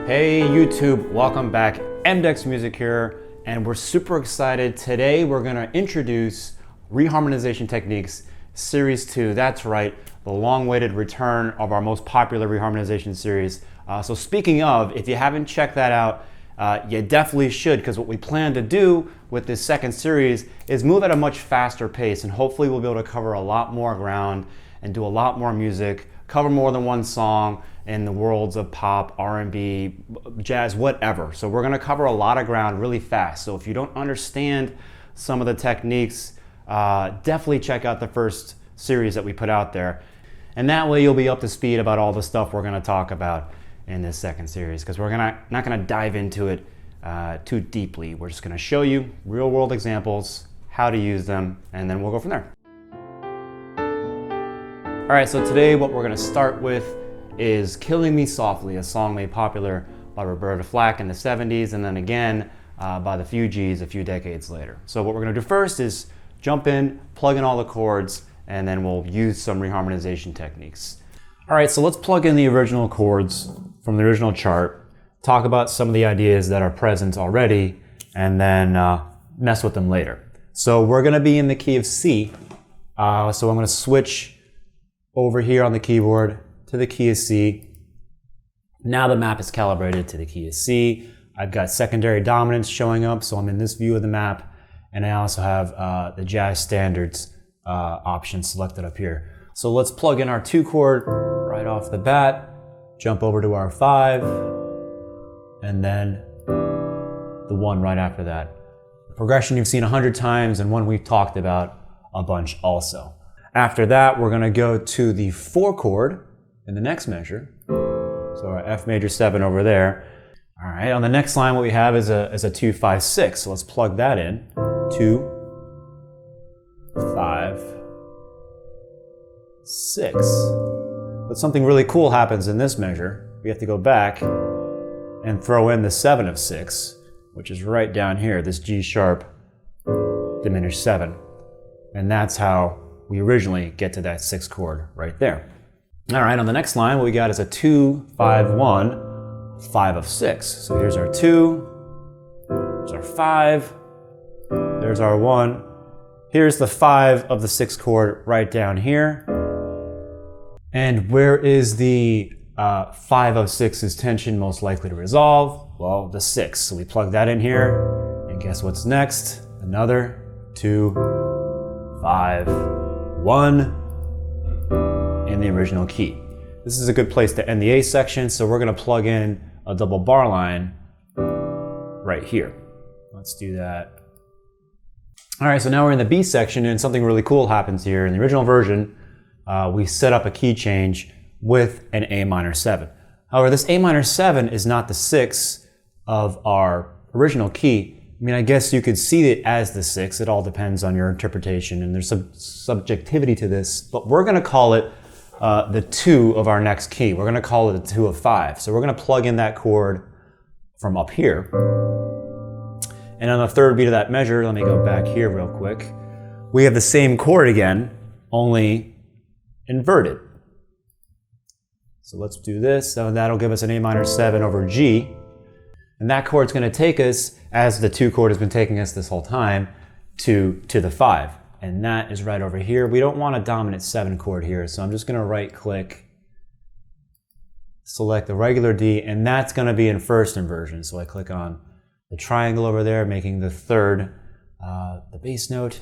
Hey YouTube, welcome back. MDEX Music here, and we're super excited. Today we're going to introduce Reharmonization Techniques Series 2. That's right, the long-awaited return of our most popular reharmonization series. So speaking of, if you haven't checked that out, you definitely should, because what we plan to do with this second series is move at a much faster pace, and hopefully we'll be able to cover a lot more ground and do a lot more music, cover more than one song in the worlds of pop, R&B, jazz, whatever. So we're gonna cover a lot of ground really fast. So if you don't understand some of the techniques, definitely check out the first series that we put out there. And that way you'll be up to speed about all the stuff we're gonna talk about in this second series, because we're not gonna dive into it too deeply. We're just gonna show you real world examples, how to use them, and then we'll go from there. All right, so today what we're gonna start with is Killing Me Softly, a song made popular by Roberta Flack in the 70s, and then again by the Fugees a few decades later. So what we're gonna do first is jump in, plug in all the chords, and then we'll use some reharmonization techniques. All right, so let's plug in the original chords from the original chart, talk about some of the ideas that are present already, and then mess with them later. So we're gonna be in the key of C, so I'm gonna switch over here on the keyboard to the key of C. Now the map is calibrated to the key of C. I've got secondary dominance showing up, so I'm in this view of the map, and I also have the jazz standards option selected up here. So let's plug in our 2 chord right off the bat, jump over to our 5, and then the 1 right after that. Progression you've seen 100 times and one we've talked about a bunch also. After that, we're gonna go to the 4 chord in the next measure. So our F major 7 over there. All right, on the next line, what we have is a 2, 5, 6. So let's plug that in. 2, 5, 6. But something really cool happens in this measure. We have to go back and throw in the 7 of 6, which is right down here, this G sharp diminished 7. And that's how we originally get to that 6 chord right there. All right, on the next line, what we got is a 2, 5, 1, 5 of 6. So here's our 2, there's our 5, there's our 1. Here's the 5 of the 6 chord right down here. And where is the 5 of 6's tension most likely to resolve? Well, the 6. So we plug that in here, and guess what's next? Another 2, 5, 1 in the original key. This is a good place to end the A section, so we're gonna plug in a double bar line right here. Let's do that. All right, so now we're in the B section, and something really cool happens here. In the original version, we set up a key change with an A minor 7. However, this A minor 7 is not the 6 of our original key. I mean, I guess you could see it as the 6. It all depends on your interpretation, and there's some subjectivity to this, but we're gonna call it the 2 of our next key. We're gonna call it the 2 of 5. So we're gonna plug in that chord from up here. And on the 3rd beat of that measure, let me go back here real quick. We have the same chord again, only inverted. So let's do this. So that'll give us an A minor 7 over G. And that chord's gonna take us, as the 2 chord has been taking us this whole time, to the 5. And that is right over here. We don't want a dominant 7 chord here, so I'm just gonna right click, select the regular D, and that's gonna be in first inversion. So I click on the triangle over there, making the 3rd the bass note.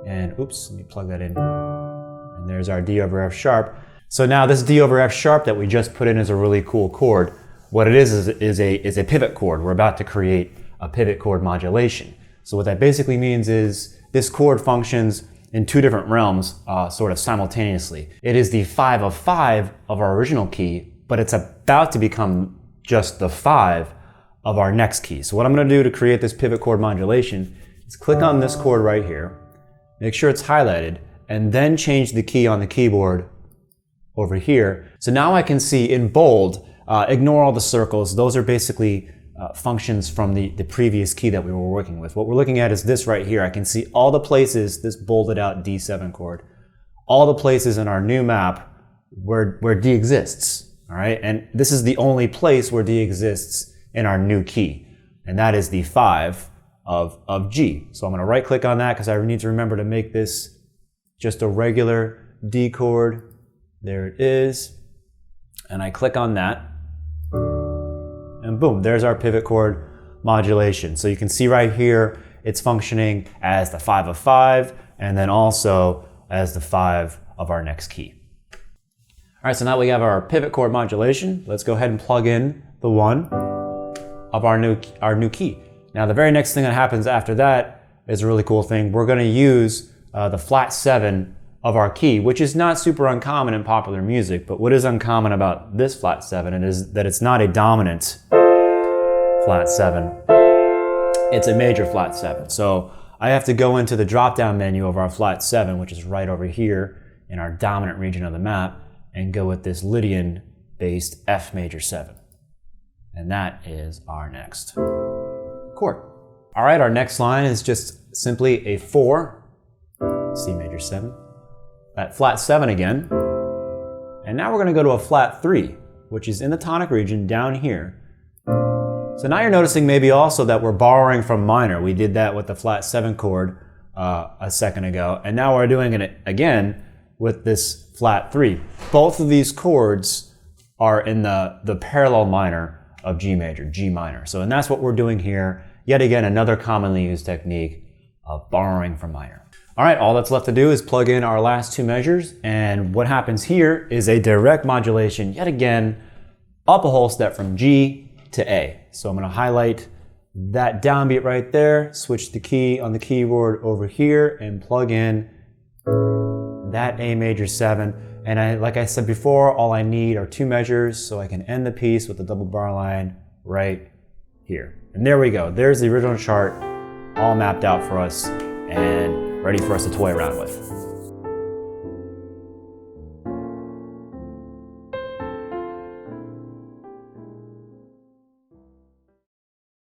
And oops, let me plug that in. And there's our D over F sharp. So now this D over F sharp that we just put in is a really cool chord. What it is a pivot chord. We're about to create a pivot chord modulation. So what that basically means is this chord functions in 2 different realms sort of simultaneously. It is the 5 of 5 of our original key, but it's about to become just the 5 of our next key. So what I'm gonna do to create this pivot chord modulation is click on this chord right here, make sure it's highlighted, and then change the key on the keyboard over here. So now I can see in bold, ignore all the circles. Those are basically functions from the previous key that we were working with. What we're looking at is this right here. I can see all the places, this bolded out D7 chord, all the places in our new map where D exists. All right? And this is the only place where D exists in our new key, and that is the 5 of G. So I'm going to right click on that because I need to remember to make this just a regular D chord. There it is. And I click on that, and boom, there's our pivot chord modulation. So you can see right here, it's functioning as the 5 of 5, and then also as the 5 of our next key. All right, so now we have our pivot chord modulation. Let's go ahead and plug in the 1 of our new key. Now the very next thing that happens after that is a really cool thing. We're going to use the flat 7 of our key, which is not super uncommon in popular music, but what is uncommon about this flat 7 is that it's not a dominant flat 7. It's a major flat 7. So I have to go into the drop-down menu of our flat 7, which is right over here in our dominant region of the map, and go with this Lydian-based F major 7. And that is our next chord. All right, our next line is just simply a 4, C major 7, that flat 7 again, and now we're going to go to a flat 3, which is in the tonic region down here. So now you're noticing maybe also that we're borrowing from minor. We did that with the flat 7 chord a second ago, and now we're doing it again with this flat 3. Both of these chords are in the parallel minor of G major, G minor. So, and that's what we're doing here. Yet again, another commonly used technique of borrowing from minor. All right, all that's left to do is plug in our last 2 measures, and what happens here is a direct modulation, yet again, up a whole step from G to A. So I'm going to highlight that downbeat right there, switch the key on the keyboard over here, and plug in that A major 7. And like I said before, all I need are 2 measures, so I can end the piece with the double bar line right here. And there we go. There's the original chart all mapped out for us and ready for us to toy around with.